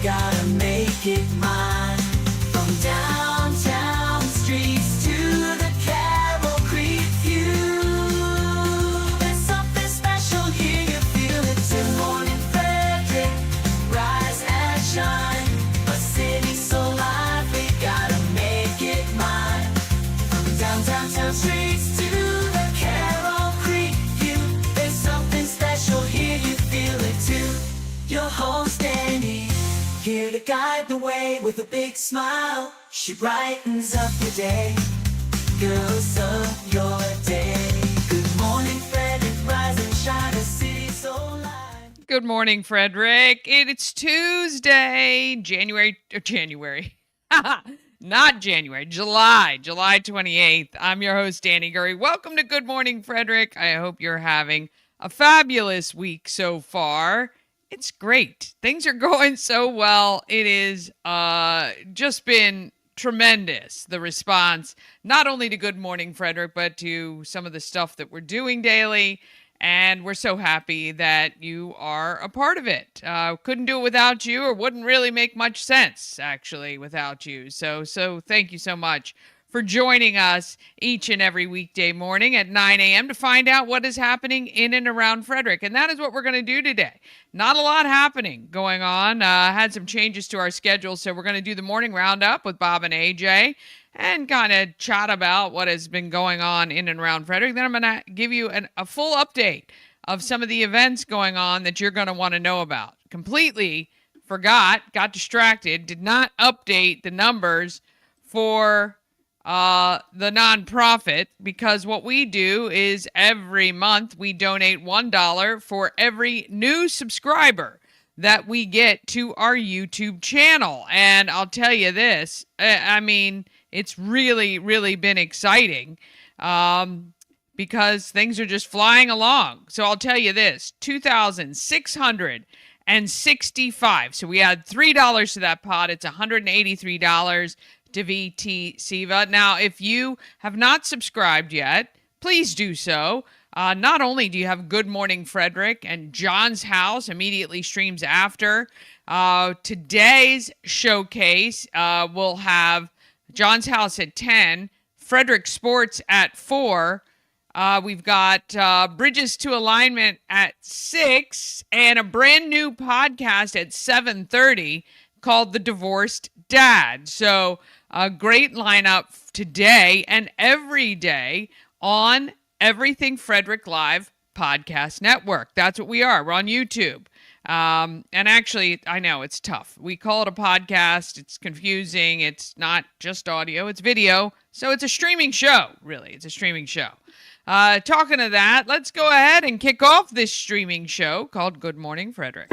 gotta make it mine. From downtown streets to the Carroll Creek view, there's something special here, you feel it too. Morning Frederick, rise and shine. A city so lively, gotta make it mine. From downtown streets to the Carroll Creek view, there's something special here, you feel it too. Your host Danny, here to guide the way with a big smile. She brightens up your day, girls of your day. Good morning, Frederick, rise and shine, a city so light. Good morning, Frederick. It's Tuesday, July 28th. I'm your host, Danny Gurry. Welcome to Good Morning, Frederick. I hope you're having a fabulous week so far. It's great. Things are going so well. It is just been tremendous, the response, not only to Good Morning Frederick, but to some of the stuff that we're doing daily. And we're so happy that you are a part of it. Couldn't do it without you, or wouldn't really make much sense, actually, without you. So thank you so much for joining us each and every weekday morning at 9 a.m. to find out what is happening in and around Frederick. And that is what we're going to do today. Not a lot happening going on. Had some changes to our schedule, so we're going to do the morning roundup with Bob and AJ and kind of chat about what has been going on in and around Frederick. Then I'm going to give you a full update of some of the events going on that you're going to want to know about. Completely forgot, got distracted, did not update the numbers for the nonprofit, because what we do is every month we donate $1 for every new subscriber that we get to our YouTube channel. And I'll tell you this, I mean, it's really, really been exciting because things are just flying along. So I'll tell you this, 2,665. So we add $3 to that pot. It's $183 to VT Siva. Now, if you have not subscribed yet, please do so. Not only do you have Good Morning Frederick and John's House immediately streams after. Today's showcase will have John's House at 10, Frederick Sports at 4. We've got Bridges to Alignment at 6, and a brand new podcast at 7:30 called The Divorced Dad. So a great lineup today and every day on Everything Frederick Live Podcast Network. That's what we are. We're on YouTube. And actually, I know it's tough. We call it a podcast. It's confusing. It's not just audio. It's video. So it's a streaming show, really. It's a streaming show. Talking of that, let's go ahead and kick off this streaming show called Good Morning Frederick.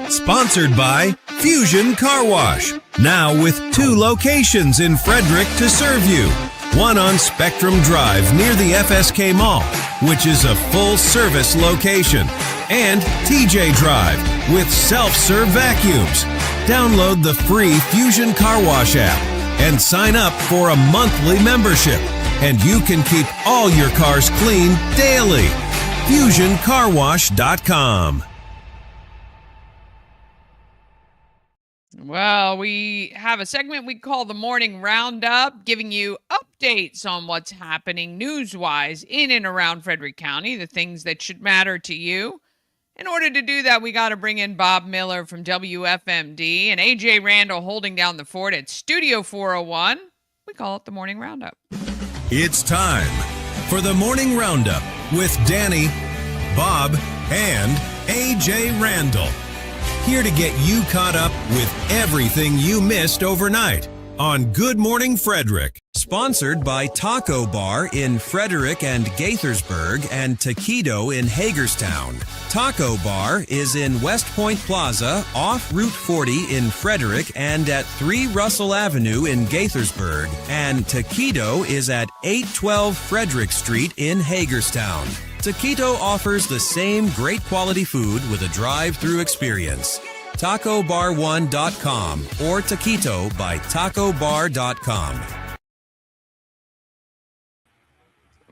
Sponsored by Fusion Car Wash. Now with 2 locations in Frederick to serve you. One on Spectrum Drive near the FSK Mall, which is a full-service location. And TJ Drive with self-serve vacuums. Download the free Fusion Car Wash app and sign up for a monthly membership. And you can keep all your cars clean daily. FusionCarWash.com. Well, we have a segment we call the Morning Roundup, giving you updates on what's happening news-wise in and around Frederick County, the things that should matter to you. In order to do that, we got to bring in Bob Miller from WFMD and AJ Randall holding down the fort at Studio 401. We call it the Morning Roundup. It's time for the Morning Roundup with Danny, Bob, and AJ Randall. Here to get you caught up with everything you missed overnight on Good Morning Frederick. sponsored by Taco Bar in Frederick and Gaithersburg and Taquito in Hagerstown. Taco Bar is in West Point Plaza, off Route 40 in Frederick and at 3 Russell Avenue in Gaithersburg. And Taquito is at 812 Frederick Street in Hagerstown. Taquito offers the same great quality food with a drive-through experience. TacoBar1.com or Taquito by TacoBar.com.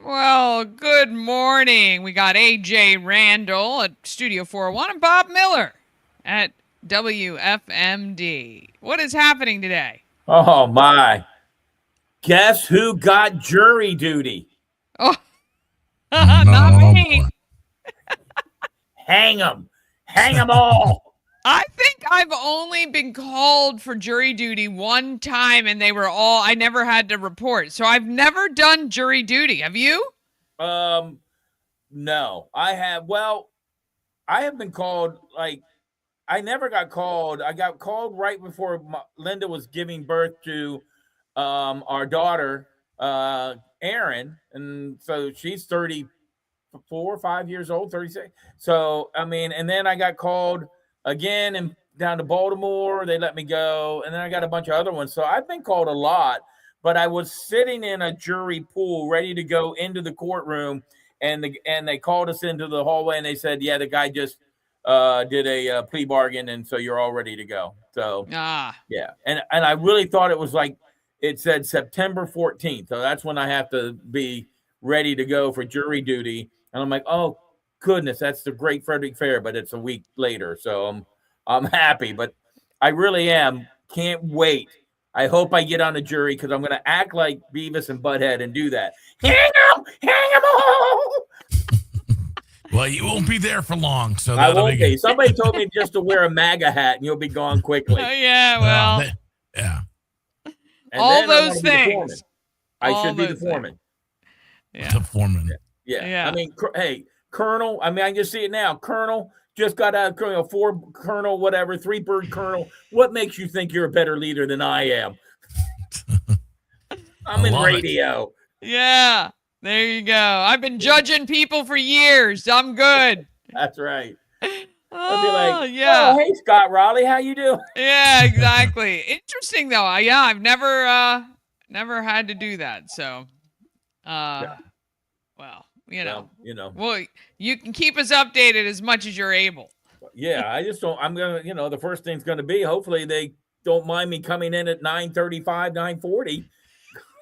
Well, good morning. We got AJ Randall at Studio 401 and Bob Miller at WFMD. What is happening today? Oh, my. Guess who got jury duty? Oh, not me. Hang them. Hang them all. I think I've only been called for jury duty one time, and I never had to report. So I've never done jury duty. Have you? No. I have been called, I never got called. I got called right before Linda was giving birth to our daughter, Erin. And so she's 34, 5 years old, 36. So, and then I got called again and down to Baltimore. They let me go. And then I got a bunch of other ones. So I've been called a lot, but I was sitting in a jury pool ready to go into the courtroom. And they called us into the hallway and they said, yeah, the guy just did a plea bargain. And so you're all ready to go. So, yeah. And I really thought it was it said September 14th. So that's when I have to be ready to go for jury duty. And I'm like, oh, goodness, that's the Great Frederick Fair, but it's a week later. So I'm happy, but I really am. Can't wait. I hope I get on the jury because I'm going to act like Beavis and Butthead and do that. Hang them all. Well, you won't be there for long, so I won't be. Somebody told me just to wear a MAGA hat and you'll be gone quickly. Oh, yeah, well. Yeah. And all those things. I should be the foreman. Yeah. The foreman. Yeah. Hey, Colonel, I can just see it now. Colonel just got out of Colonel, 4 Colonel, whatever, 3-bird Colonel. What makes you think you're a better leader than I am? I'm in radio. Yeah, there you go. I've been judging people for years. I'm good. That's right. Oh, be like, yeah. Oh, hey, Scott Raleigh, how you doing? Yeah, exactly. Interesting, though. I've never had to do that. So, well, Well, you can keep us updated as much as you're able. Yeah, I just don't. I'm going to, the first thing's going to be, hopefully they don't mind me coming in at 9:35, 9:40.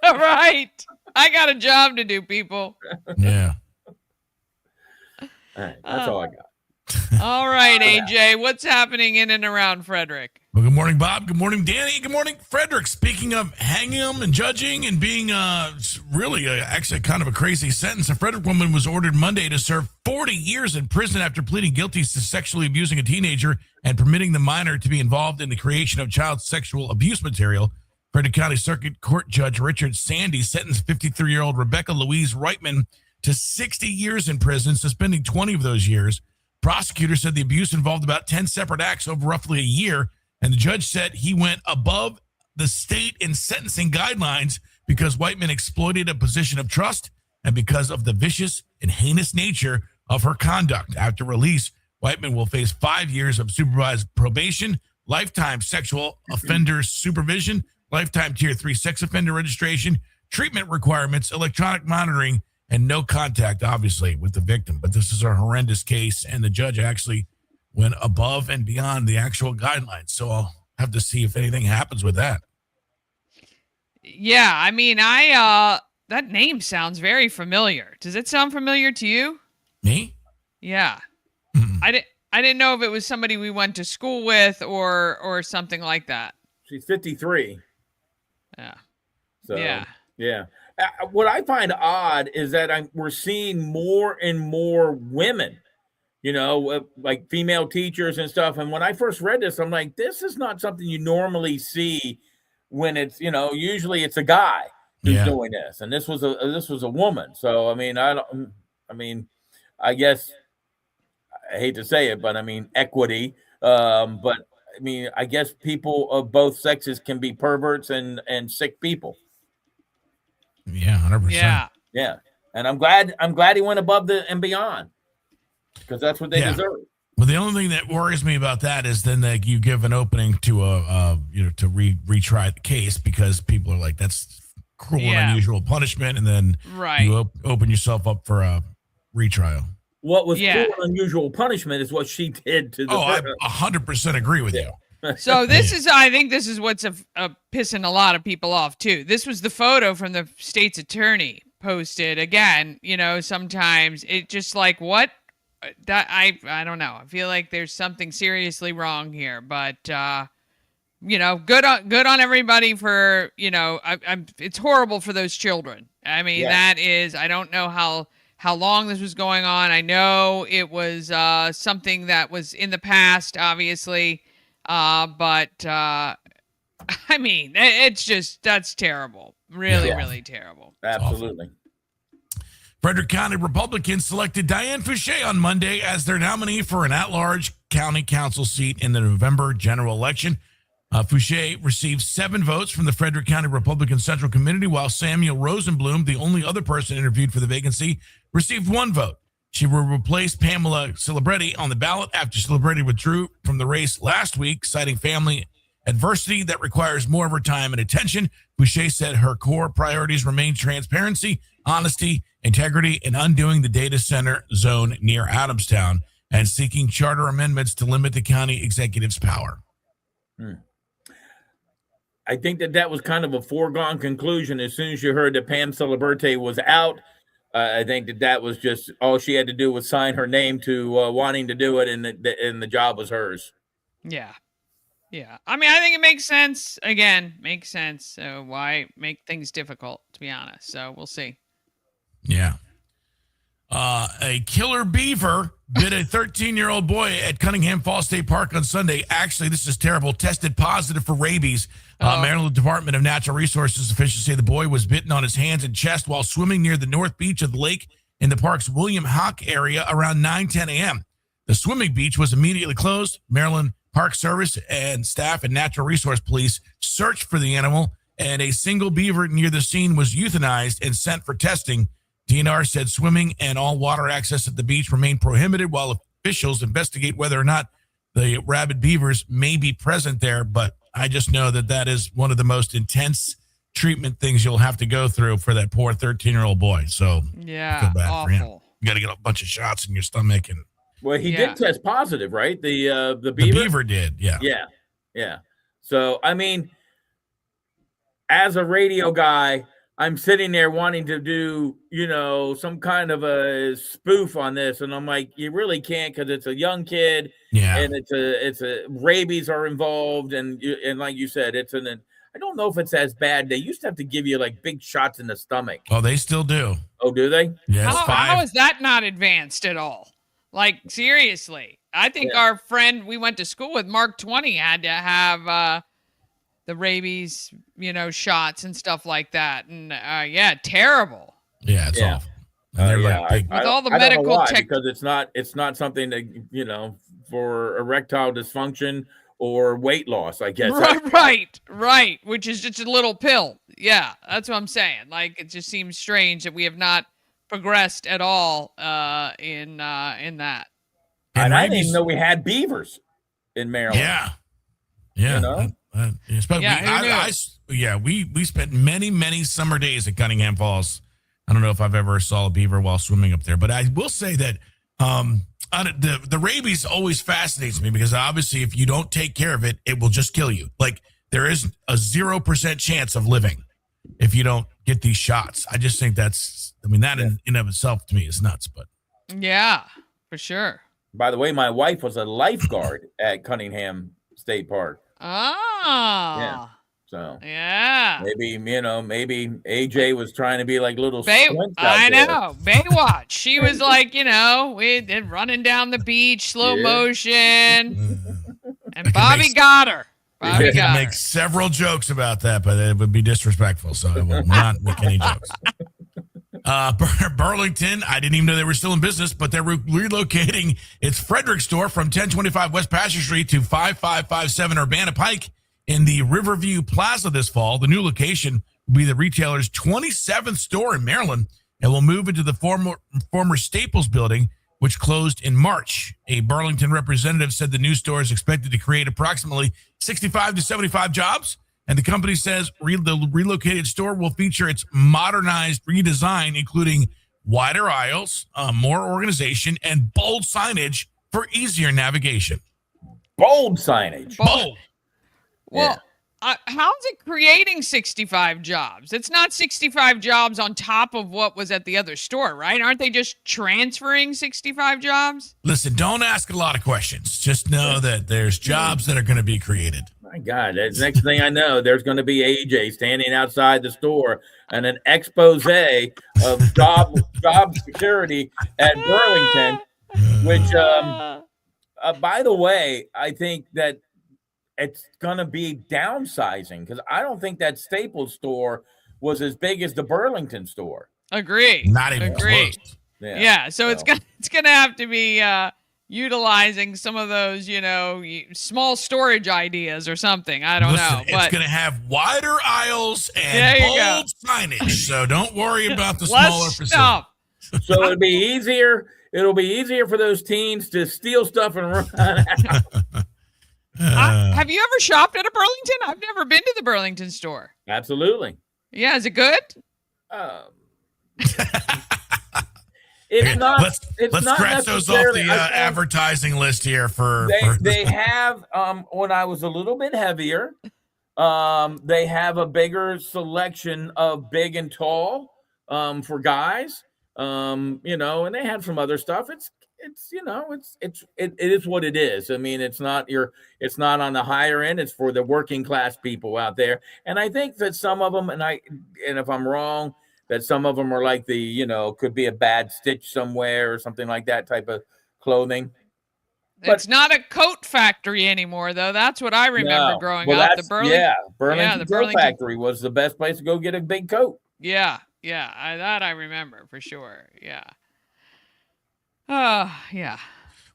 All right. I got a job to do, people. Yeah. All right, that's all I got. All right, AJ, what's happening in and around Frederick? Well, good morning, Bob. Good morning, Danny. Good morning, Frederick. Speaking of hanging them and judging and being actually kind of a crazy sentence, a Frederick woman was ordered Monday to serve 40 years in prison after pleading guilty to sexually abusing a teenager and permitting the minor to be involved in the creation of child sexual abuse material. Frederick County Circuit Court Judge Richard Sandy sentenced 53-year-old Rebecca Louise Reitman to 60 years in prison, suspending 20 of those years. Prosecutors said the abuse involved about 10 separate acts over roughly a year, and the judge said he went above the state and sentencing guidelines because Whiteman exploited a position of trust and because of the vicious and heinous nature of her conduct. After release, Whiteman will face 5 years of supervised probation, lifetime sexual offender supervision, lifetime Tier 3 sex offender registration, treatment requirements, electronic monitoring, and no contact, obviously, with the victim. But this is a horrendous case, and the judge actually went above and beyond the actual guidelines. So I'll have to see if anything happens with that. Yeah, that name sounds very familiar. Does it sound familiar to you? Me? Yeah. Mm-mm. I didn't know if it was somebody we went to school with or something like that. She's 53. Yeah. So, yeah. What I find odd is that we're seeing more and more women, like female teachers and stuff. And when I first read this, I'm like, this is not something you normally see when it's, usually it's a guy who's doing this. And this was a woman. So, I guess I hate to say it, but equity. But I guess people of both sexes can be perverts and sick people. Yeah, 100%. Yeah. And I'm glad he went above and beyond, because that's what they deserve. Well, the only thing that worries me about that is then that you give an opening to to retry the case, because people are like, that's cruel and unusual punishment, and then you open yourself up for a retrial. What was cruel and unusual punishment is what she did to the I 100% agree with you. So I think this is what's pissing a lot of people off too. This was the photo from the state's attorney posted. Again, sometimes it just like, what? That I don't know. I feel like there's something seriously wrong here, but good on everybody for it's horrible for those children. I mean, that is, I don't know how long this was going on. I know it was something that was in the past, obviously, but I mean, that's terrible. Really terrible. Absolutely. Frederick County Republicans selected Diane Fouché on Monday as their nominee for an at-large county council seat in the November general election. Fouché received 7 votes from the Frederick County Republican Central Committee, while Samuel Rosenblum, the only other person interviewed for the vacancy, received 1 vote. She will replace Pamela Cilibretti on the ballot after Cilibretti withdrew from the race last week, citing family adversity that requires more of her time and attention. Fouché said her core priorities remain transparency, honesty, integrity, and undoing the data center zone near Adamstown, and seeking charter amendments to limit the county executive's power. I think that was kind of a foregone conclusion as soon as you heard that Pam Ciliberti was out. I think that was just all she had to do was sign her name to wanting to do it, and the job was hers. Yeah. I mean, I think it makes sense. Again, makes sense. So why make things difficult, to be honest? So we'll see. Yeah. A killer beaver bit a 13-year-old boy at Cunningham Falls State Park on Sunday. Actually, this is terrible. Tested positive for rabies. Maryland Department of Natural Resources officials say the boy was bitten on his hands and chest while swimming near the north beach of the lake in the park's William Hawk area around 9:10 a.m. The swimming beach was immediately closed. Maryland Park Service and staff and Natural Resource Police searched for the animal, and a single beaver near the scene was euthanized and sent for testing. DNR said swimming and all water access at the beach remain prohibited while officials investigate whether or not the rabid beavers may be present there. But I just know that is one of the most intense treatment things you'll have to go through for that poor 13-year-old boy. So I feel bad for him. You got to get a bunch of shots in your stomach. And well, he did test positive, right? The beaver? The beaver did, yeah. So, I mean, as a radio guy, I'm sitting there wanting to do, some kind of a spoof on this. And I'm like, you really can't, because it's a young kid. Yeah. And it's a rabies are involved. And like you said, I don't know if it's as bad. They used to have to give you like big shots in the stomach. Oh, they still do. Oh, do they? Yes. How is that not advanced at all? Like, seriously. I think our friend we went to school with, Mark 20, had to have the rabies, shots and stuff like that. And terrible. Yeah, it's awful. With all the medical tech, because it's not something that, for erectile dysfunction or weight loss, I guess. Right. Which is just a little pill. Yeah, that's what I'm saying. Like, it just seems strange that we have not progressed at all in that. And I didn't even know we had beavers in Maryland. Yeah. We spent many summer days at Cunningham Falls. I don't know if I've ever saw a beaver while swimming up there, but I will say that the rabies always fascinates me, because obviously if you don't take care of it, it will just kill you. Like, there is a 0% chance of living if you don't get these shots. I just think that in of itself to me is nuts. But yeah, for sure. By the way, my wife was a lifeguard at Cunningham State Park. Oh. Yeah. So maybe AJ was trying to be like little I know. Baywatch. She was like, we did running down the beach, slow motion. And Bobby got her. I can make several jokes about that, but it would be disrespectful, so I will not make any jokes. Burlington, I didn't even know they were still in business, but they're relocating its Frederick store from 1025 West Pasture Street to 5557 Urbana Pike in the Riverview Plaza this fall. The new location be the retailer's 27th store in Maryland and will move into the former Staples building, which closed in March. A Burlington representative said the new store is expected to create approximately 65 to 75 jobs. And the company says the relocated store will feature its modernized redesign, including wider aisles, more organization, and bold signage for easier navigation. Bold signage. Bold. Well, how's it creating 65 jobs? It's not 65 jobs on top of what was at the other store, right? Aren't they just transferring 65 jobs? Listen, don't ask a lot of questions. Just know that there's jobs that are going to be created. My God, the next thing I know, there's going to be AJ standing outside the store and an expose of job security at Burlington, which, by the way, I think that it's going to be downsizing because I don't think that Staples store was as big as the Burlington store. Agree. Not even close. Yeah, so it's gonna have to be utilizing some of those, small storage ideas or something. I don't know. It's going to have wider aisles and bold signage, so don't worry about the smaller facility. So it'll be easier. It'll be easier for those teens to steal stuff and run out. Have you ever shopped at a Burlington? I've never been to the Burlington store. Absolutely. Yeah, is it good? It's not. Let's scratch those off the advertising list here. They have. When I was a little bit heavier, they have a bigger selection of big and tall for guys. And they had some other stuff. It is what it is. I mean, it's not on the higher end. It's for the working class people out there. And I think that some of them, and if I'm wrong, that some of them are like could be a bad stitch somewhere or something like that type of clothing. It's not a coat factory anymore, though. That's what I remember growing up. The Burlington Coat Factory was the best place to go get a big coat. Yeah, that I remember for sure. Yeah. Yeah.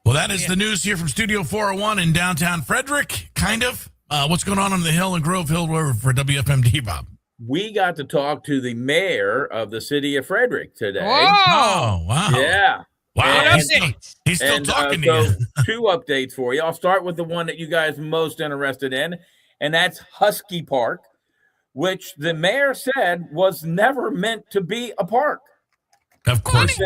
Well, that is the news here from Studio 401 in downtown Frederick, kind of. What's going on the Hill and Grove Hill Road for WFMD, Bob? We got to talk to the mayor of the city of Frederick today. Oh, wow. Yeah. Wow. He's still talking to you. 2 updates for you. I'll start with the one that you guys are most interested in, and that's Husky Park, which the mayor said was never meant to be a park. Of course.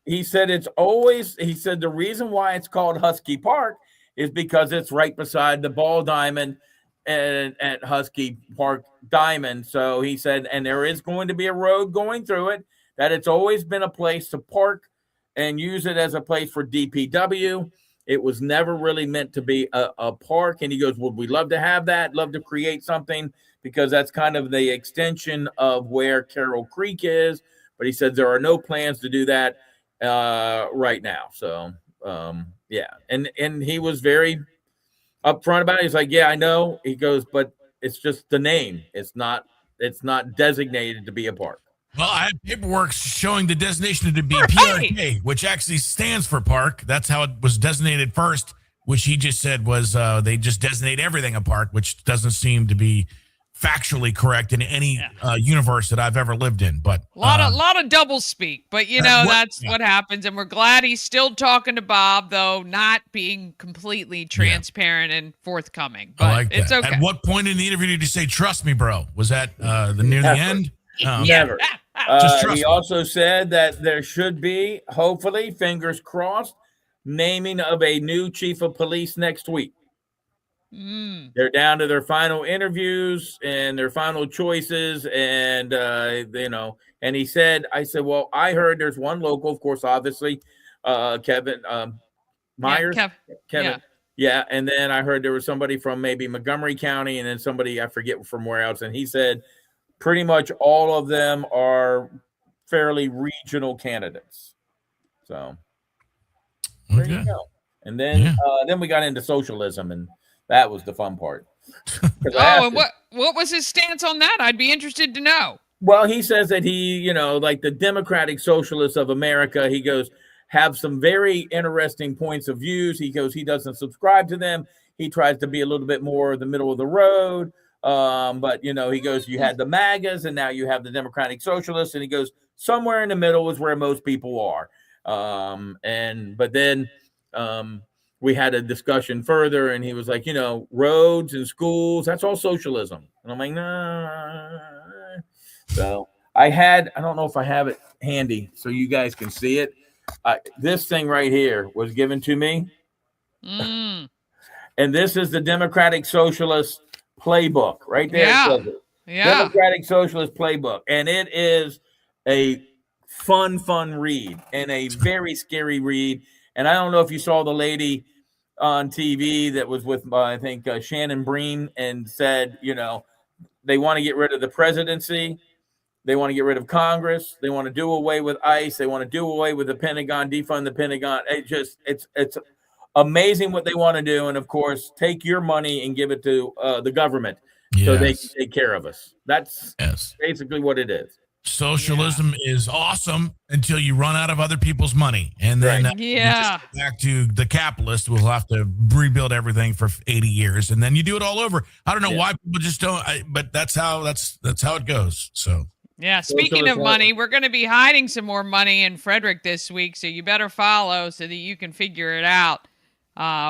He said the reason why it's called Husky Park is because it's right beside the ball diamond at Husky Park Diamond. So he said, and there is going to be a road going through it, that it's always been a place to park and use it as a place for DPW. It was never really meant to be a park. And he goes, would we love to have that? Love to create something because that's kind of the extension of where Carroll Creek is. But he said there are no plans to do that right now. So, and he was very upfront about it. He's like, yeah, I know. He goes, but it's just the name. It's not designated to be a park. Well, I have paperwork showing the designation to be PRK, which actually stands for park. That's how it was designated first, which he just said was they just designate everything a park, which doesn't seem to be factually correct in any universe that I've ever lived in. But a lot of double speak, but that's what happens. And we're glad he's still talking to Bob, though not being completely transparent and forthcoming. But I like it's that. okay. At what point in the interview did you say, trust me, bro? Was that near the end? Never. He also said that there should be, hopefully, fingers crossed, naming of a new chief of police next week. They're down to their final interviews and their final choices. And, and I said, well, I heard there's one local, of course, obviously, Kevin Myers. Kevin. Yeah. And then I heard there was somebody from maybe Montgomery County and then somebody, I forget from where else. And he said pretty much all of them are fairly regional candidates. So there you go. And then we got into socialism, and that was the fun part. And what was his stance on that? I'd be interested to know. Well, he says that he, like the Democratic Socialists of America, he goes, have some very interesting points of views. He goes, he doesn't subscribe to them. He tries to be a little bit more the middle of the road. But he goes, you had the MAGAs, and now you have the Democratic Socialists, and he goes, somewhere in the middle is where most people are. But then we had a discussion further, and he was like, roads and schools, that's all socialism. And I'm like, nah. So I don't know if I have it handy so you guys can see it. This thing right here was given to me. And this is the Democratic Socialist playbook right there. Yeah. Democratic Socialist playbook. And it is a fun read and a very scary read. And I don't know if you saw the lady on TV that was with, I think, Shannon Breen, and said, they want to get rid of the presidency. They want to get rid of Congress. They want to do away with ICE. They want to do away with the Pentagon, defund the Pentagon. It's amazing what they want to do. And of course, take your money and give it to the government so they can take care of us. That's basically what it is. Socialism is awesome until you run out of other people's money. And then back to the capitalist, we'll have to rebuild everything for 80 years. And then you do it all over. I don't know why people just don't, but that's how it goes. So. Yeah, speaking of money, we're going to be hiding some more money in Frederick this week, so you better follow so that you can figure it out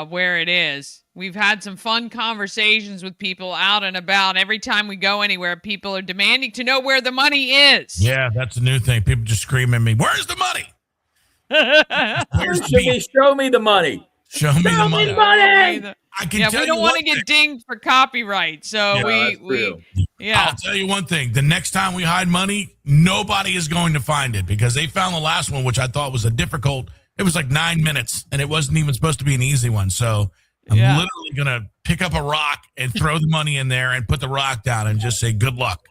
where it is. We've had some fun conversations with people out and about. Every time we go anywhere, people are demanding to know where the money is. Yeah, that's a new thing. People just scream at me, "Where's the money? Show me the money. Show me the money. I can tell we don't want to get dinged for copyright, so I'll tell you one thing. The next time we hide money, nobody is going to find it, because they found the last one, which I thought was it was like 9 minutes, and it wasn't even supposed to be an easy one. So I'm literally going to pick up a rock and throw the money in there and put the rock down and just say, good luck.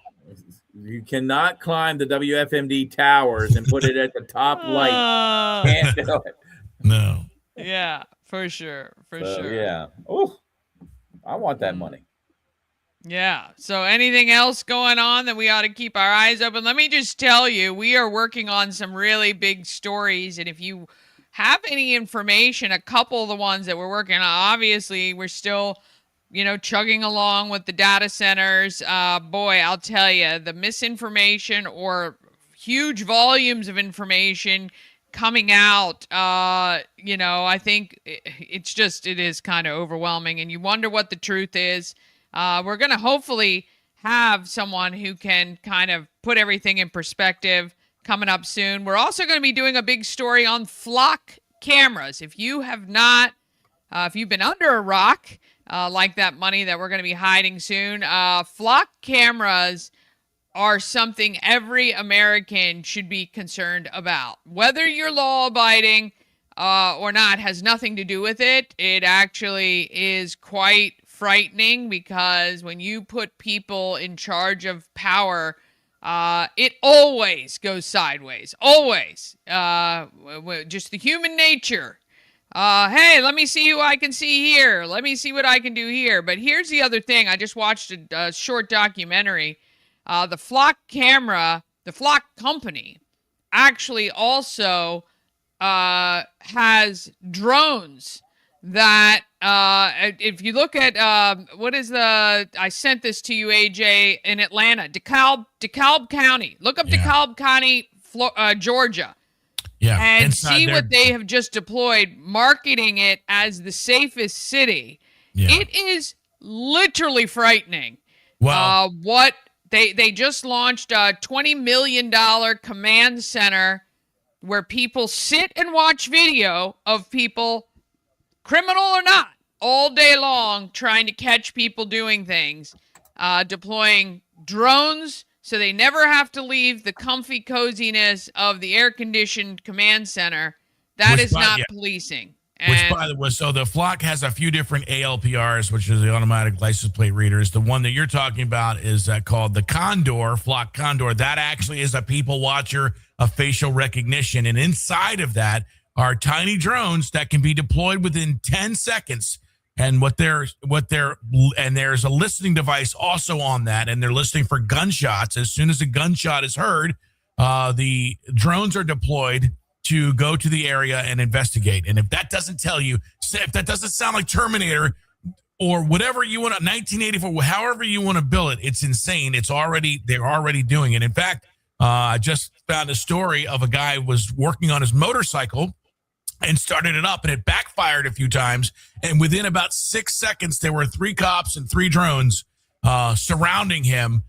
You cannot climb the WFMD towers and put it at the top light. Can't do it. No. Yeah, for sure. Sure. Yeah. Oh, I want that money. Yeah. So anything else going on that we ought to keep our eyes open? Let me just tell you, we are working on some really big stories. And if you have any information, a couple of the ones that we're working on, obviously we're still, chugging along with the data centers. Boy, I'll tell you, the misinformation or huge volumes of information coming out, I think it is kind of overwhelming, and you wonder what the truth is. We're going to hopefully have someone who can kind of put everything in perspective coming up soon. We're also going to be doing a big story on flock cameras. If you have not, if you've been under a rock, like that money that we're going to be hiding soon, flock cameras are something every American should be concerned about. Whether you're law-abiding or not has nothing to do with it. It actually is quite frightening, because when you put people in charge of power, it always goes sideways. Always. Just the human nature. Hey, let me see who I can see here. Let me see what I can do here. But here's the other thing. I just watched a short documentary. The flock company actually also has drones that, if you look at, I sent this to you, AJ, in Atlanta, DeKalb County. Look up DeKalb County, Georgia. Yeah. And see what they have just deployed, marketing it as the safest city. Yeah. It is literally frightening. Wow. What they just launched a $20 million command center where people sit and watch video of people, criminal or not, all day long, trying to catch people doing things, deploying drones so they never have to leave the comfy coziness of the air-conditioned command center. That is not policing. Which, by the way, so the flock has a few different ALPRs, which is the automatic license plate readers. The one that you're talking about is called the Condor, Flock Condor. That actually is a people watcher of facial recognition. And inside of that are tiny drones that can be deployed within 10 seconds. And there's a listening device also on that, and they're listening for gunshots. As soon as a gunshot is heard, the drones are deployed to go to the area and investigate. And if that doesn't tell you, if that doesn't sound like Terminator, or whatever you want, 1984, however you want to bill it, it's insane. They're already doing it. In fact, I just found a story of a guy who was working on his motorcycle and started it up, and it backfired a few times. And within about 6 seconds, there were 3 cops and 3 drones surrounding him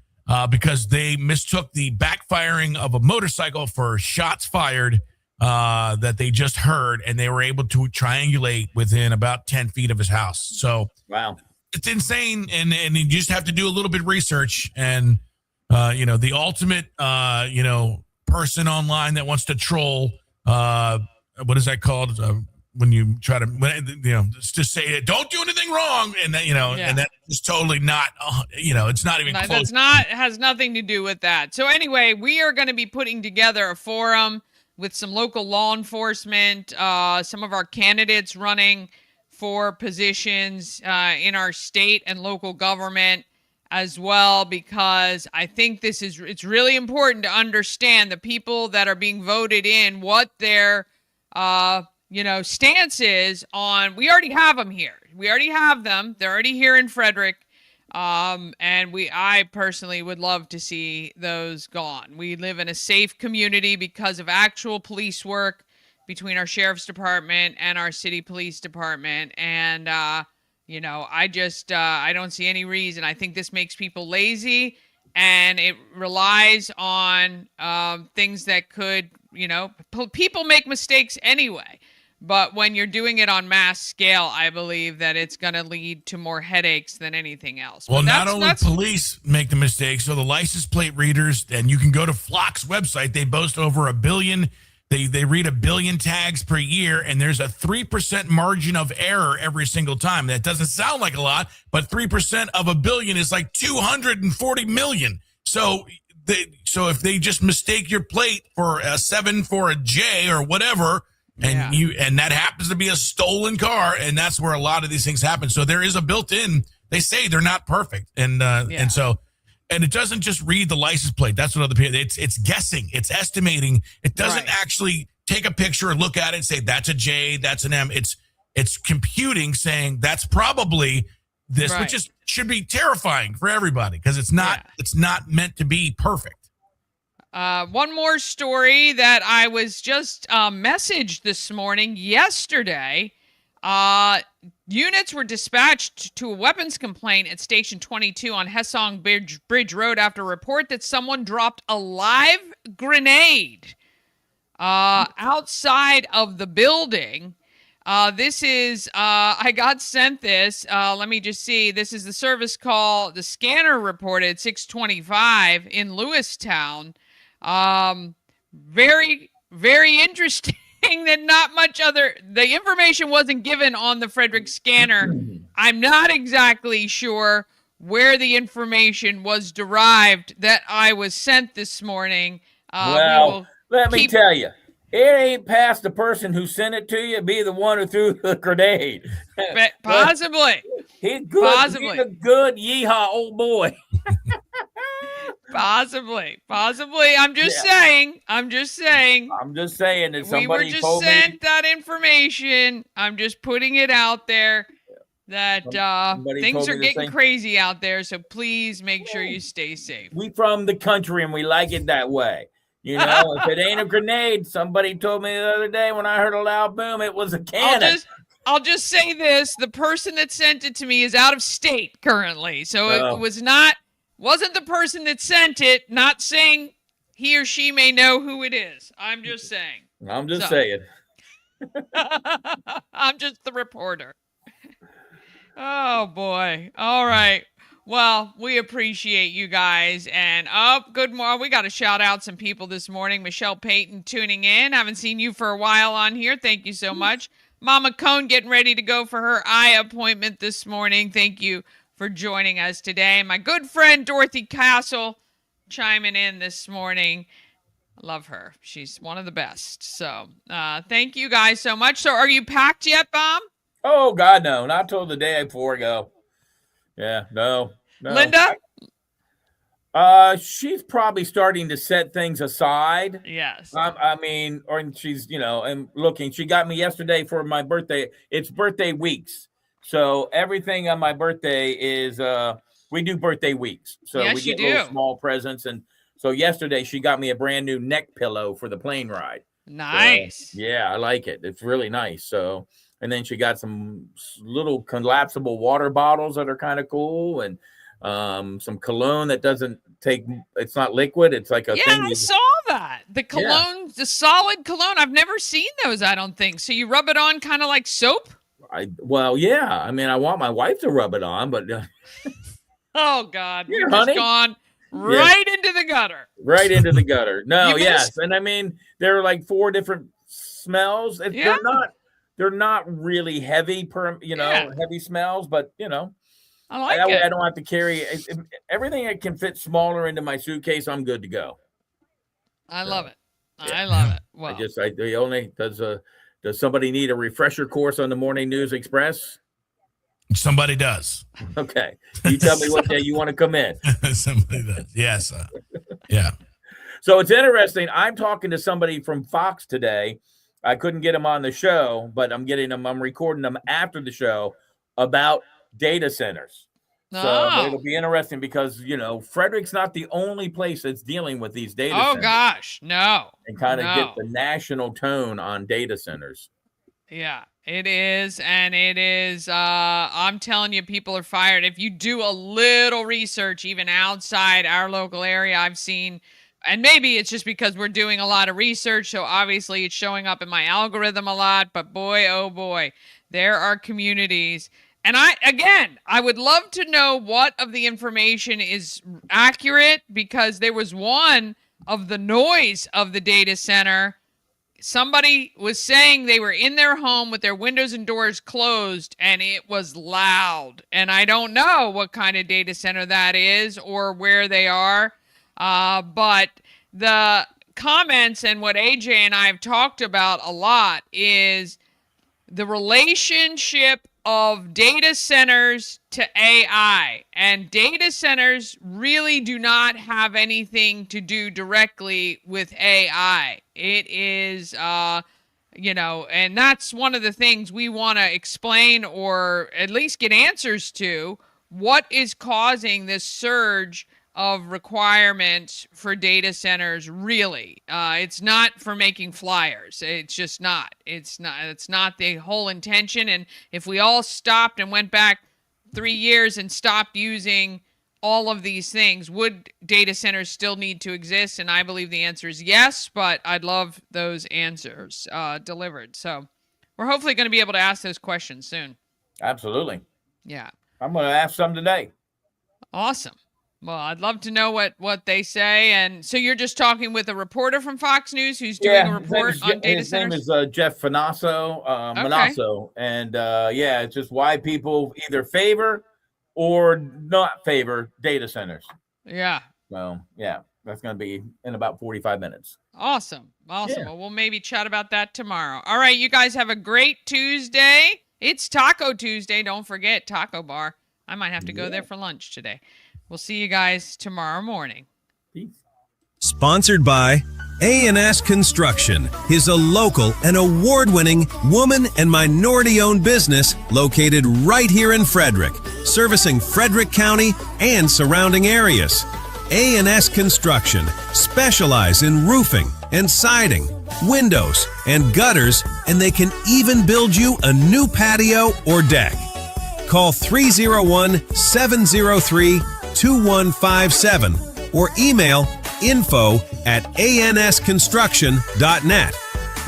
because they mistook the backfiring of a motorcycle for shots fired that they just heard, and they were able to triangulate within about 10 feet of his house. So Wow. it's insane, and you just have to do a little bit of research. And the ultimate person online that wants to troll, what is that called? When you try to, just say it, don't do anything wrong, and that, and that is totally not, it's not even close. Has nothing to do with that. So anyway, we are going to be putting together a forum with some local law enforcement, some of our candidates running for positions in our state and local government as well, because I think it's really important to understand the people that are being voted in, what their stance is on. We already have them here. We already have them. They're already here in Frederick. And I personally would love to see those gone. We live in a safe community because of actual police work between our sheriff's department and our city police department. And, I don't see any reason. I think this makes people lazy, and it relies on things that could, people make mistakes anyway. But when you're doing it on mass scale, I believe that it's going to lead to more headaches than anything else. Well, not only police make the mistakes, so the license plate readers, and you can go to Flock's website. They boast over 1 billion. They read 1 billion tags per year, and there's a 3% margin of error every single time. That doesn't sound like a lot, but 3% of 1 billion is like 240 million. So if they just mistake your plate for a 7 for a J or whatever, and that happens to be a stolen car, and that's where a lot of these things happen. So there is a built-in. They say they're not perfect, and it doesn't just read the license plate. That's what other people. It's guessing. It's estimating. It doesn't actually take a picture and look at it and say that's a J, that's an M. It's computing, saying that's probably this, which should be terrifying for everybody because it's not meant to be perfect. One more story that I was just messaged this morning. Yesterday, units were dispatched to a weapons complaint at Station 22 on Hessong Bridge Road after a report that someone dropped a live grenade outside of the building. This is, I got sent this. Let me just see. This is the service call. The scanner reported 625 in Lewistown. Very, very interesting that not much the information wasn't given on the Frederick scanner. I'm not exactly sure where the information was derived that I was sent this morning. Let me tell you, it ain't past the person who sent it to you be the one who threw the grenade. Possibly. He's good. Possibly. He's a good yeehaw old boy. Possibly. I'm just saying that somebody we were just told sent that information. I'm just putting it out there that things are getting crazy out there. So please make sure you stay safe. We from the country and we like it that way. If it ain't a grenade, somebody told me the other day when I heard a loud boom, it was a cannon. I'll just say this. The person that sent it to me is out of state currently. So it wasn't the person that sent it, not saying he or she may know who it is. I'm just saying. I'm just saying. I'm just the reporter. Oh, boy. All right. Well, we appreciate you guys. And good morning. We got to shout out some people this morning. Michelle Payton tuning in. Haven't seen you for a while on here. Thank you so much. Mama Cone getting ready to go for her eye appointment this morning. Thank you for joining us today. My good friend Dorothy Castle chiming in this morning. I love her. She's one of the best. So thank you guys so much. So are you packed yet, Bob? Oh, God, no. Not till the day before I go. Yeah, no. Linda? She's probably starting to set things aside. Yes. She's, and looking. She got me yesterday for my birthday. It's birthday weeks. So everything on my birthday is we do birthday weeks. So Yes, we you get little do. small presents. And so yesterday she got me a brand new neck pillow for the plane ride. Nice. So, yeah, I like it. It's really nice. So, and then she got some little collapsible water bottles that are kind of cool, and some cologne that doesn't take. It's not liquid. It's like a thing. I saw that. The cologne, the solid cologne. I've never seen those, I don't think. So you rub it on kind of like soap? Yeah. I mean, I want my wife to rub it on, but Oh God, yeah, we've honey. just gone right into the gutter. Right into the gutter. No, You yes. missed- And I mean, there are like 4 different smells. Yeah. They're not really heavy Yeah. heavy smells, but I like that way it. I don't have to carry everything that can fit smaller into my suitcase. I'm good to go. I love it. yeah. I love it. Well, Does somebody need a refresher course on the Morning News Express? Somebody does. Okay. You tell me what day you want to come in. Somebody does. Yes. Yeah. So it's interesting. I'm talking to somebody from Fox today. I couldn't get him on the show, but I'm recording them after the show about data centers. So it'll be interesting because, Frederick's not the only place that's dealing with these data centers. Oh, gosh. No. And kind of get the national tone on data centers. Yeah, it is. And it is. I'm telling you, people are fired. If you do a little research, even outside our local area, I've seen, and maybe it's just because we're doing a lot of research. So obviously it's showing up in my algorithm a lot. But boy, oh boy, there are communities. And I would love to know what of the information is accurate, because there was one of the noise of the data center. Somebody was saying they were in their home with their windows and doors closed, and it was loud. And I don't know what kind of data center that is or where they are. But the comments and what AJ and I have talked about a lot is the relationship of data centers to AI. And data centers really do not have anything to do directly with AI. It is, and that's one of the things we want to explain, or at least get answers to. What is causing this surge of requirements for data centers? Really, it's not for making flyers. It's just not. It's not the whole intention. And if we all stopped and went back 3 years and stopped using all of these things, would data centers still need to exist? And I believe the answer is yes, but I'd love those answers delivered. So we're hopefully going to be able to ask those questions soon. Absolutely. Yeah. I'm going to ask some today. Awesome. Well, I'd love to know what they say. And so you're just talking with a reporter from Fox News who's doing a report on data centers? His name is Jeff Manasso. And it's just why people either favor or not favor data centers. Yeah. So, yeah, that's going to be in about 45 minutes. Awesome. Yeah. Well, we'll maybe chat about that tomorrow. All right, you guys have a great Tuesday. It's Taco Tuesday. Don't forget, Taco Bar. I might have to go there for lunch today. We'll see you guys tomorrow morning. Peace. Sponsored by A&S Construction is a local and award-winning woman and minority-owned business located right here in Frederick, servicing Frederick County and surrounding areas. A&S Construction specialize in roofing and siding, windows and gutters, and they can even build you a new patio or deck. Call 301-703-2157 or email info@ansconstruction.net.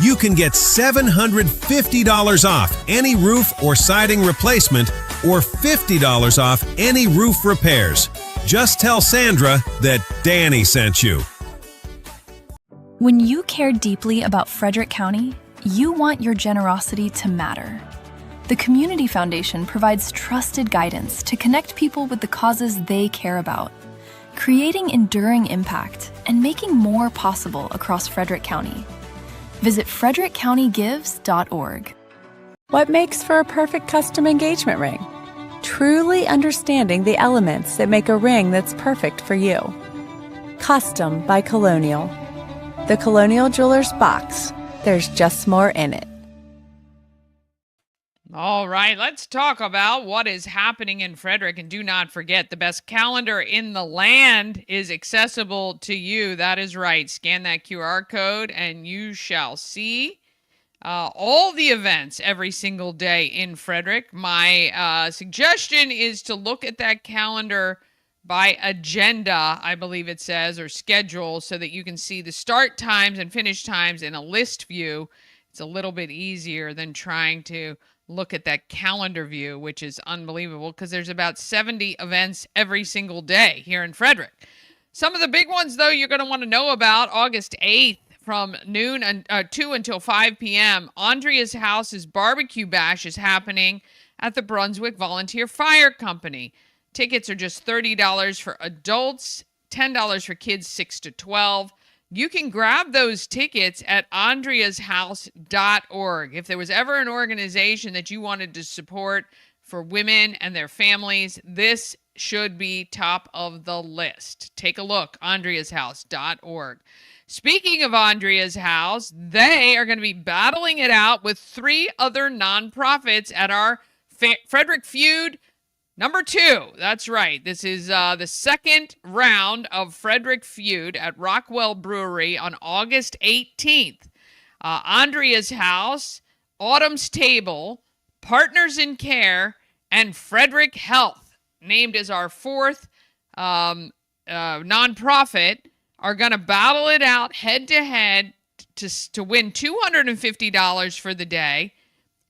You can get $750 off any roof or siding replacement or $50 off any roof repairs. Just tell Sandra that Danny sent you. When you care deeply about Frederick County, you want your generosity to matter. The Community Foundation provides trusted guidance to connect people with the causes they care about, creating enduring impact and making more possible across Frederick County. Visit frederickcountygives.org. What makes for a perfect custom engagement ring? Truly understanding the elements that make a ring that's perfect for you. Custom by Colonial. The Colonial Jewelers box. There's just more in it. All right, let's talk about what is happening in Frederick. And do not forget, the best calendar in the land is accessible to you. That is right. Scan that QR code and you shall see all the events every single day in Frederick. My suggestion is to look at that calendar by agenda, I believe it says, or schedule, so that you can see the start times and finish times in a list view. It's a little bit easier than trying to look at that calendar view, which is unbelievable because there's about 70 events every single day here in Frederick. Some of the big ones, though, you're going to want to know about. August 8th from noon and 2 until 5 p.m. Andrea's House's barbecue bash is happening at the Brunswick Volunteer Fire Company. Tickets are just $30 for adults, $10 for kids 6 to 12. You can grab those tickets at andreashouse.org. If there was ever an organization that you wanted to support for women and their families, this should be top of the list. Take a look, andreashouse.org. Speaking of Andrea's House, they are going to be battling it out with 3 other nonprofits at our Frederick Feud Number 2, that's right. This is the second round of Frederick Feud at Rockwell Brewery on August 18th. Andrea's House, Autumn's Table, Partners in Care, and Frederick Health, named as our 4th nonprofit, are going to battle it out head-to-head to win $250 for the day.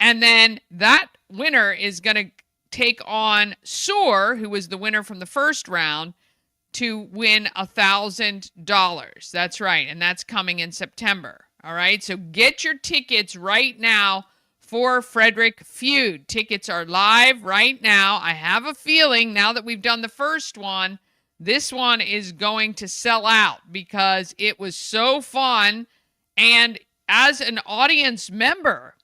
And then that winner is going to take on SOAR, who was the winner from the first round, to win $1,000. That's right, and that's coming in September. All right, so get your tickets right now for Frederick Feud. Tickets are live right now. I have a feeling now that we've done the first one, this one is going to sell out because it was so fun. And as an audience member,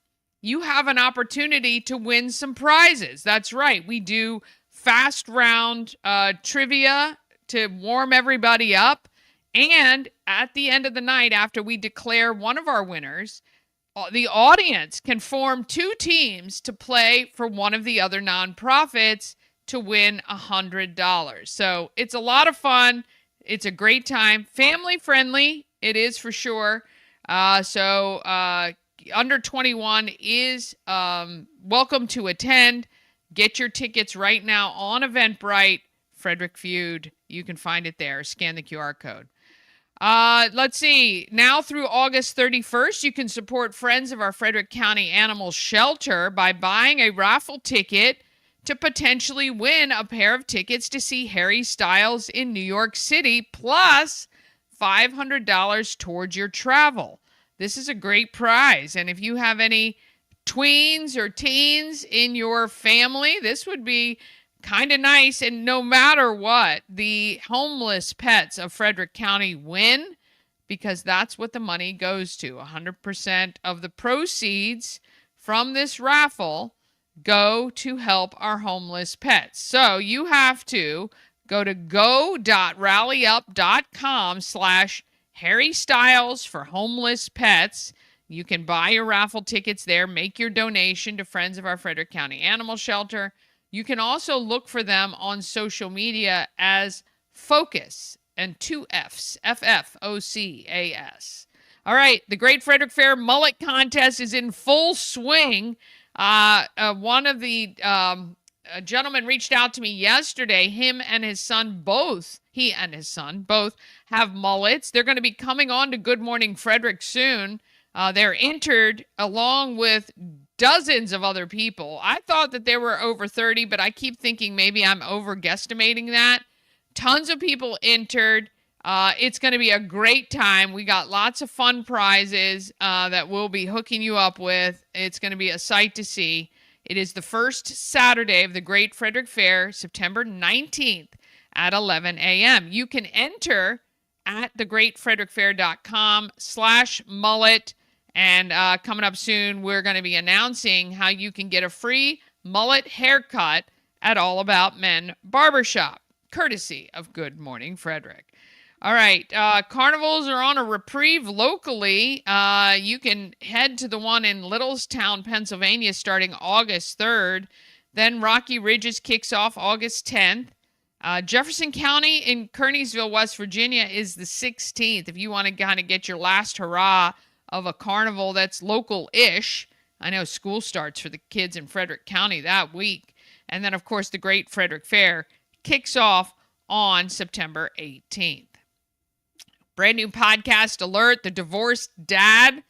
you have an opportunity to win some prizes. That's right. We do fast round trivia to warm everybody up. And at the end of the night, after we declare one of our winners, the audience can form 2 teams to play for one of the other nonprofits to win $100. So it's a lot of fun. It's a great time. Family friendly, it is for sure. Under 21 is welcome to attend. Get your tickets right now on Eventbrite. Frederick Feud. You can find it there. Scan the QR code. Let's see. Now through August 31st, you can support Friends of our Frederick County Animal Shelter by buying a raffle ticket to potentially win a pair of tickets to see Harry Styles in New York City, plus $500 towards your travel. This is a great prize. And if you have any tweens or teens in your family, this would be kind of nice. And no matter what, the homeless pets of Frederick County win, because that's what the money goes to. 100% of the proceeds from this raffle go to help our homeless pets. So you have to go to go.rallyup.com/Harry Styles for homeless pets. You can buy your raffle tickets there, make your donation to Friends of our Frederick County Animal Shelter. You can also look for them on social media as Focus and 2 F's, FFOCAS. All right, the Great Frederick Fair Mullet Contest is in full swing. One of the gentlemen reached out to me yesterday. He and his son both have mullets. They're going to be coming on to Good Morning Frederick soon. They're entered along with dozens of other people. I thought that there were over 30, but I keep thinking maybe I'm over guesstimating that. Tons of people entered. It's going to be a great time. We got lots of fun prizes that we'll be hooking you up with. It's going to be a sight to see. It is the first Saturday of the Great Frederick Fair, September 19th at 11 a.m. You can enter at thegreatfrederickfair.com/mullet. And coming up soon, we're going to be announcing how you can get a free mullet haircut at All About Men Barbershop, courtesy of Good Morning Frederick. All right. Carnivals are on a reprieve locally. You can head to the one in Littlestown, Pennsylvania, starting August 3rd. Then Rocky Ridges kicks off August 10th. Jefferson County in Kearneysville, West Virginia is the 16th. If you want to kind of get your last hurrah of a carnival that's local-ish. I know school starts for the kids in Frederick County that week. And then, of course, the Great Frederick Fair kicks off on September 18th. Brand new podcast alert. The Divorced Dad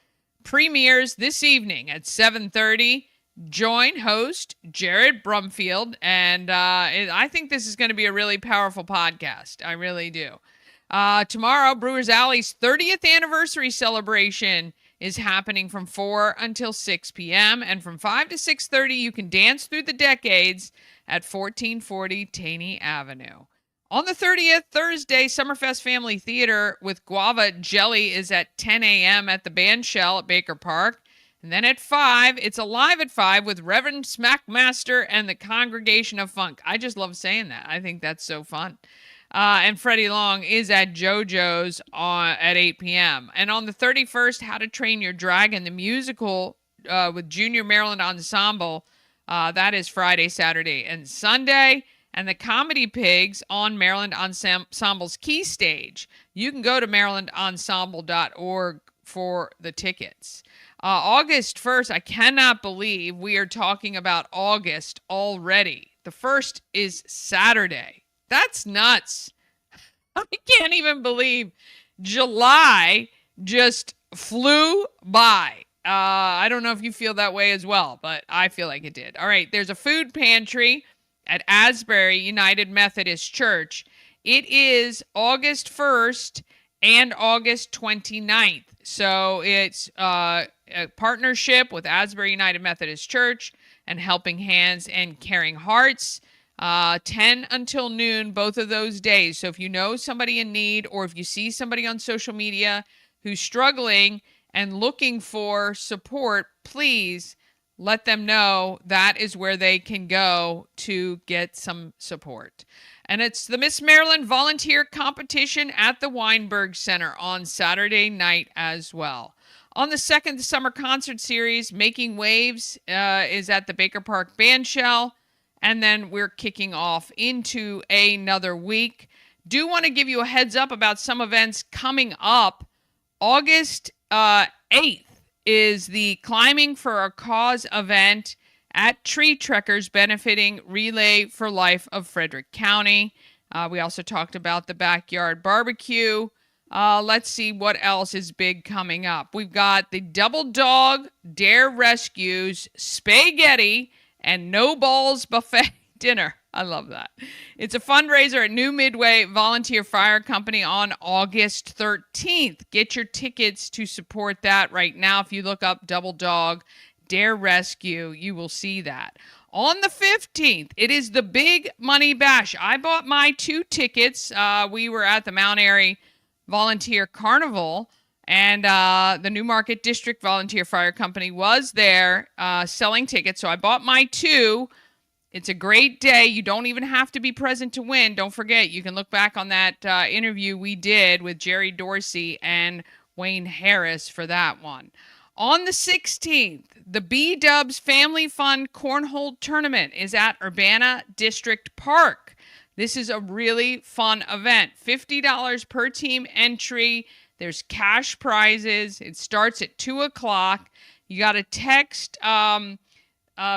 premieres this evening at 7:30. Join host Jared Brumfield. And I think this is going to be a really powerful podcast. I really do. Tomorrow, Brewers Alley's 30th anniversary celebration is happening from 4 until 6 p.m. And from 5 to 6:30, you can dance through the decades at 1440 Taney Avenue. On the 30th, Thursday, Summerfest Family Theater with Guava Jelly is at 10 a.m. at the Bandshell at Baker Park. And then at 5, it's Alive at 5 with Reverend Smackmaster and the Congregation of Funk. I just love saying that. I think that's so fun. And Freddie Long is at JoJo's at 8 p.m. And on the 31st, How to Train Your Dragon, the musical with Junior Maryland Ensemble. That is Friday, Saturday, and Sunday. And the Comedy Pigs on Maryland Ensemble's Key Stage. You can go to marylandensemble.org for the tickets. August 1st, I cannot believe we are talking about August already. The 1st is Saturday. That's nuts. I can't even believe July just flew by. I don't know if you feel that way as well, but I feel like it did. All right, there's a food pantry at Asbury United Methodist Church. It is August 1st and August 29th. So it's a partnership with Asbury United Methodist Church and Helping Hands and Caring Hearts. 10 until noon, both of those days. So if you know somebody in need, or if you see somebody on social media who's struggling and looking for support, please let them know that is where they can go to get some support. And it's the Miss Maryland Volunteer Competition at the Weinberg Center on Saturday night as well. On the 2nd, the Summer Concert Series, Making Waves, is at the Baker Park Bandshell. And then we're kicking off into another week. Do want to give you a heads up about some events coming up. August 8th is the Climbing for a Cause event at Tree Trekkers benefiting Relay for Life of Frederick County. We also talked about the backyard barbecue. Let's see what else is big coming up. We've got the Double Dog Dare Rescues Spaghetti and No Balls Buffet dinner. I love that. It's a fundraiser at New Midway Volunteer Fire Company on August 13th. Get your tickets to support that right now. If you look up Double Dog Dare Rescue, you will see that. On the 15th, it is the Big Money Bash. I bought my 2 tickets. We were at the Mount Airy Volunteer Carnival, and the Newmarket District Volunteer Fire Company was there selling tickets. So I bought my 2. It's a great day. You don't even have to be present to win. Don't forget, you can look back on that interview we did with Jerry Dorsey and Wayne Harris for that one. On the 16th, the B-Dubs Family Fun Cornhole Tournament is at Urbana District Park. This is a really fun event. $50 per team entry. There's cash prizes. It starts at 2 o'clock. You got to text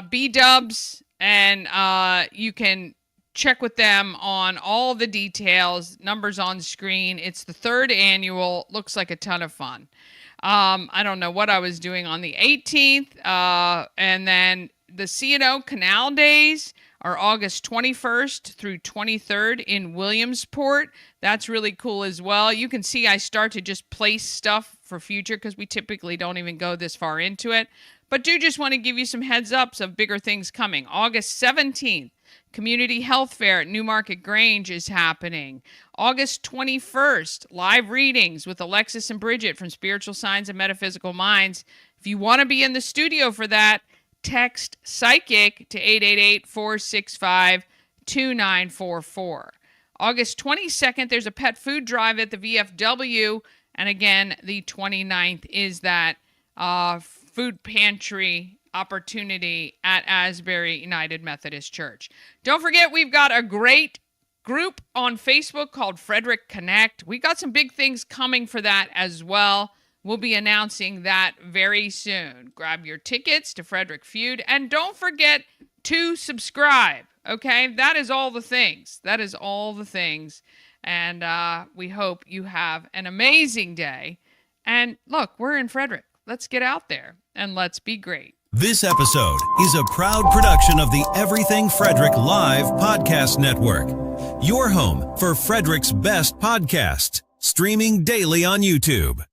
B-Dubs, and you can check with them on all the details. Numbers on screen. It's the 3rd annual. Looks like a ton of fun. I don't know what I was doing on the 18th. And then the C&O Canal Days are August 21st through 23rd in Williamsport. That's really cool as well. You can see I start to just place stuff for future because we typically don't even go this far into it. But do just want to give you some heads ups of bigger things coming. August 17th, Community Health Fair at Newmarket Grange is happening. August 21st, live readings with Alexis and Bridget from Spiritual Signs and Metaphysical Minds. If you want to be in the studio for that, text Psychic to 888-465-2944. August 22nd, there's a pet food drive at the VFW. And again, the 29th is that food pantry opportunity at Asbury United Methodist Church. Don't forget, we've got a great group on Facebook called Frederick Connect. We got some big things coming for that as well. We'll be announcing that very soon. Grab your tickets to Frederick Feud, and don't forget to subscribe. Okay, that is all the things. That is all the things. And we hope you have an amazing day. And look, we're in Frederick. Let's get out there and let's be great. This episode is a proud production of the Everything Frederick Live Podcast Network. Your home for Frederick's best podcasts, streaming daily on YouTube.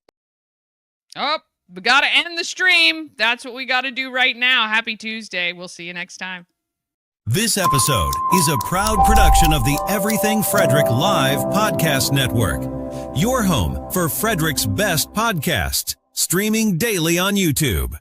Oh, we got to end the stream. That's what we got to do right now. Happy Tuesday. We'll see you next time. This episode is a proud production of the Everything Frederick Live Podcast Network. Your home for Frederick's best podcasts, streaming daily on YouTube.